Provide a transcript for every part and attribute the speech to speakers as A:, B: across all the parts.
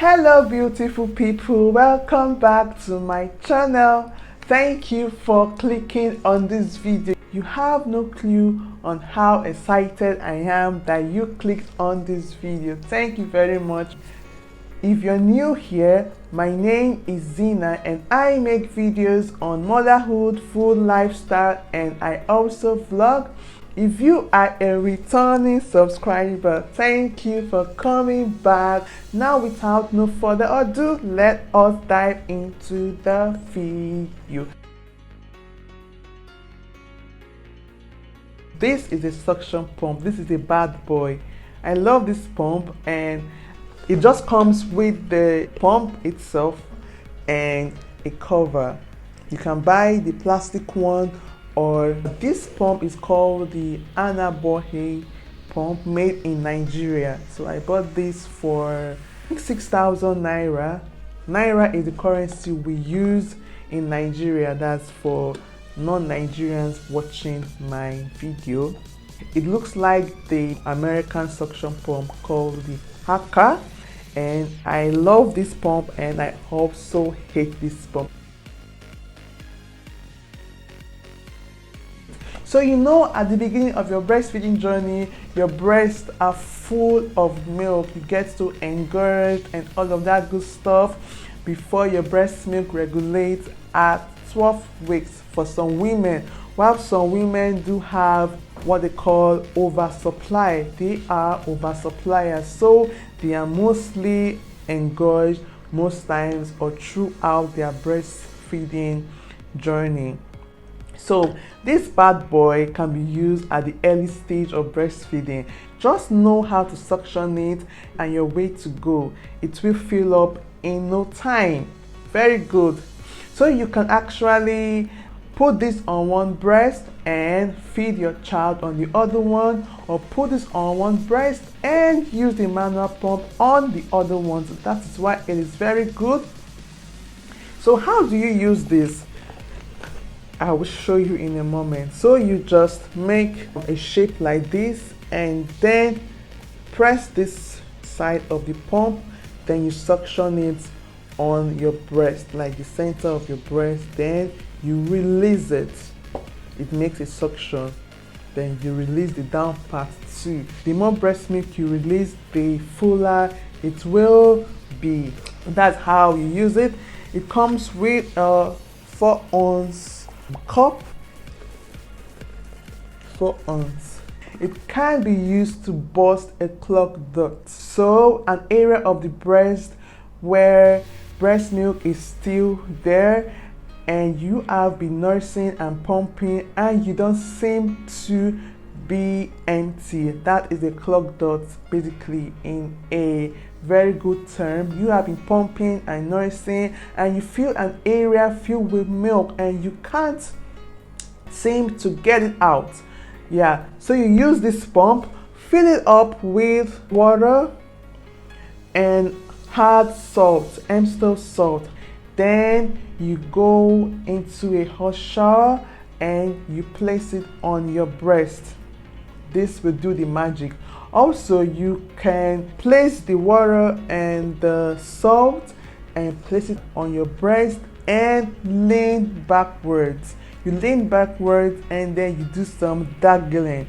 A: Hello beautiful people, welcome back to my channel. Thank you for clicking on this video. You have no clue on how excited I am that you clicked on this video. Thank you very much. If you're new here, my name is Zyna and I make videos on motherhood, food, lifestyle, and I also vlog. If you are a returning subscriber, thank you for coming back. Now without no further ado, let us dive into the video. This is a suction pump. This is a bad boy. I love this pump, and it just comes with the pump itself and a cover. You can buy the plastic one, or this pump is called the ANABORHI pump, made in Nigeria. So I bought this for 6,000 naira. Naira is the currency we use in Nigeria. That's for non-Nigerians watching my video. It looks like the American suction pump called the Haka, and I love this pump and I also hate this pump. So you know, at the beginning of your breastfeeding journey, your breasts are full of milk. You get to engorge and all of that good stuff before your breast milk regulates at 12 weeks for some women, while some women do have what they call oversupply. They are oversuppliers, so they are mostly engorged most times or throughout their breastfeeding journey. So this bad boy can be used at the early stage of breastfeeding. Just know how to suction it and you're way to go. It will fill up in no time. Very good. So you can actually put this on one breast and feed your child on the other one, or put this on one breast and use the manual pump on the other one. So that is why it is very good. So how do you use this? I will show you in a moment. So you just make a shape like this and then press this side of the pump, then you suction it on your breast, like the center of your breast, then you release it. It makes a suction, then you release the down part too. The more breast milk you release, the fuller it will be. That's how you use it. It comes with a 4-ounce cup, 4 ounce. It can be used to burst a clogged duct, so an area of the breast where breast milk is still there and you have been nursing and pumping and you don't seem to be empty. That is a clogged duct, basically, in a very good term. You have been pumping and nursing and you feel an area filled with milk and you can't seem to get it out. Yeah, so you use this pump, fill it up with water and hard salt, Amstel salt. Then you go into a hot shower and you place it on your breast. This will do the magic. Also, you can place the water and the salt and place it on your breast and lean backwards. You lean backwards and then you do some dangling.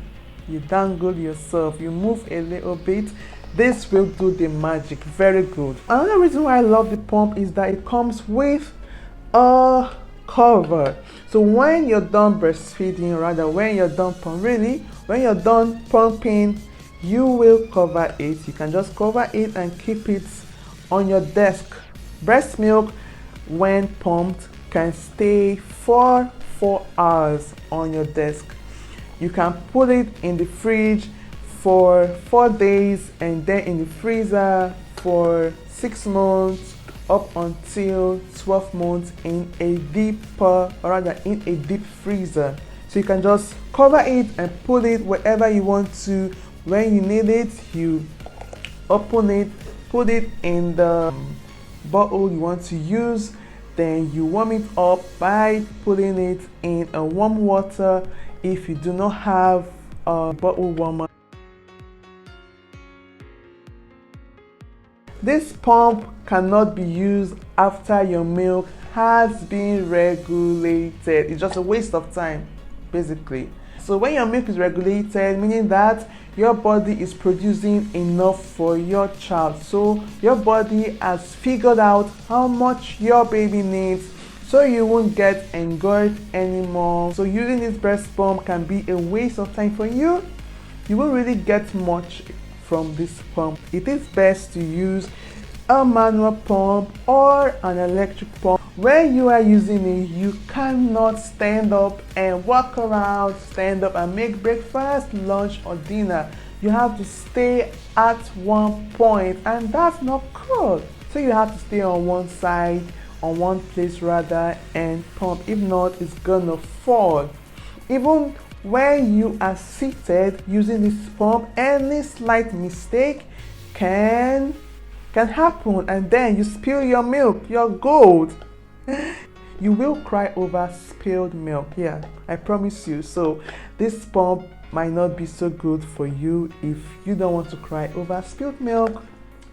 A: You dangle yourself, you move a little bit. This will do the magic. Very good. Another reason why I love the pump is that it comes with a cover. So when you're done breastfeeding, rather when you're done when you're done pumping, you will cover it. You can just cover it and keep it on your desk. Breast milk, when pumped, can stay for 4 hours on your desk. You can put it in the fridge for 4 days and then in the freezer for 6 months up until 12 months in a deep freezer. So you can just cover it and put it wherever you want to. When you need it, you open it, put it in the bottle you want to use, then you warm it up by putting it in a warm water if you do not have a bottle warmer. This pump cannot be used after your milk has been regulated. It's just a waste of time, basically. So when your milk is regulated, meaning that your body is producing enough for your child. So your body has figured out how much your baby needs, so you won't get engorged anymore. So using this breast pump can be a waste of time for you. You won't really get much from this pump. It is best to use a manual pump or an electric pump. When you are using it, you cannot stand up and walk around, stand up and make breakfast, lunch or dinner. You have to stay at one point, and that's not cool. So you have to stay on one side, on one place rather, and pump. If not, it's gonna fall. Even when you are seated using this pump, any slight mistake can happen, and then you spill your milk, your gold. You will cry over spilled milk. Yeah, I promise you. So this pump might not be so good for you if you don't want to cry over spilled milk.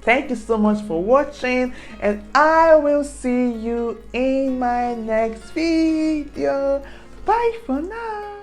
A: Thank you so much for watching, and I will see you in my next video. Bye for now.